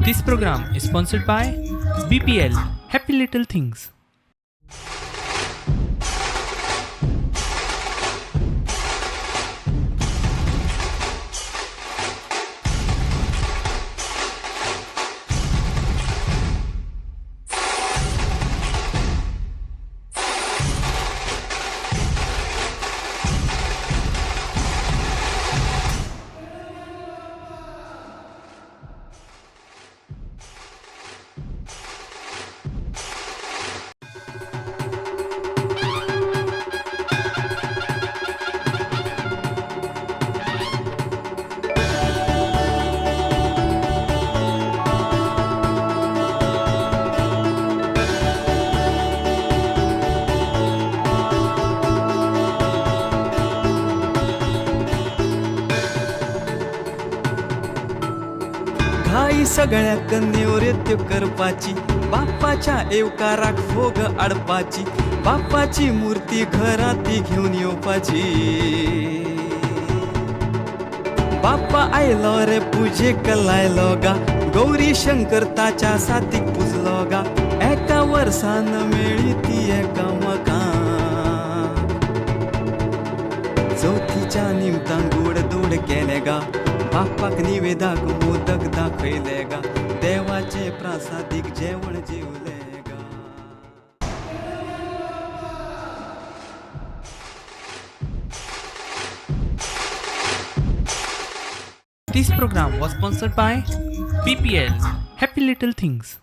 This program is sponsored by BPL Happy Little Things. घाई सगळ्या कन्येवर येते करपाची, बाप्पाच्या एवकाराक भोग आडपाची, बाप्पाची मूर्ती घराती घेऊन येऊपाची. बाप्पा आयलो रे पूजे कलायलो गा, गौरी शंकर ताच्या साथीक पुजलो गा, एका वर्सान मेळी ती एका मकान. चौथीच्या निमतान गोड दोड केले गा, बाप्पाक निवेदाक मोदक दाखयले गा, देवाचे प्रासादीक जेवण जेवले गा. This program was sponsored by BPL Happy Little Things.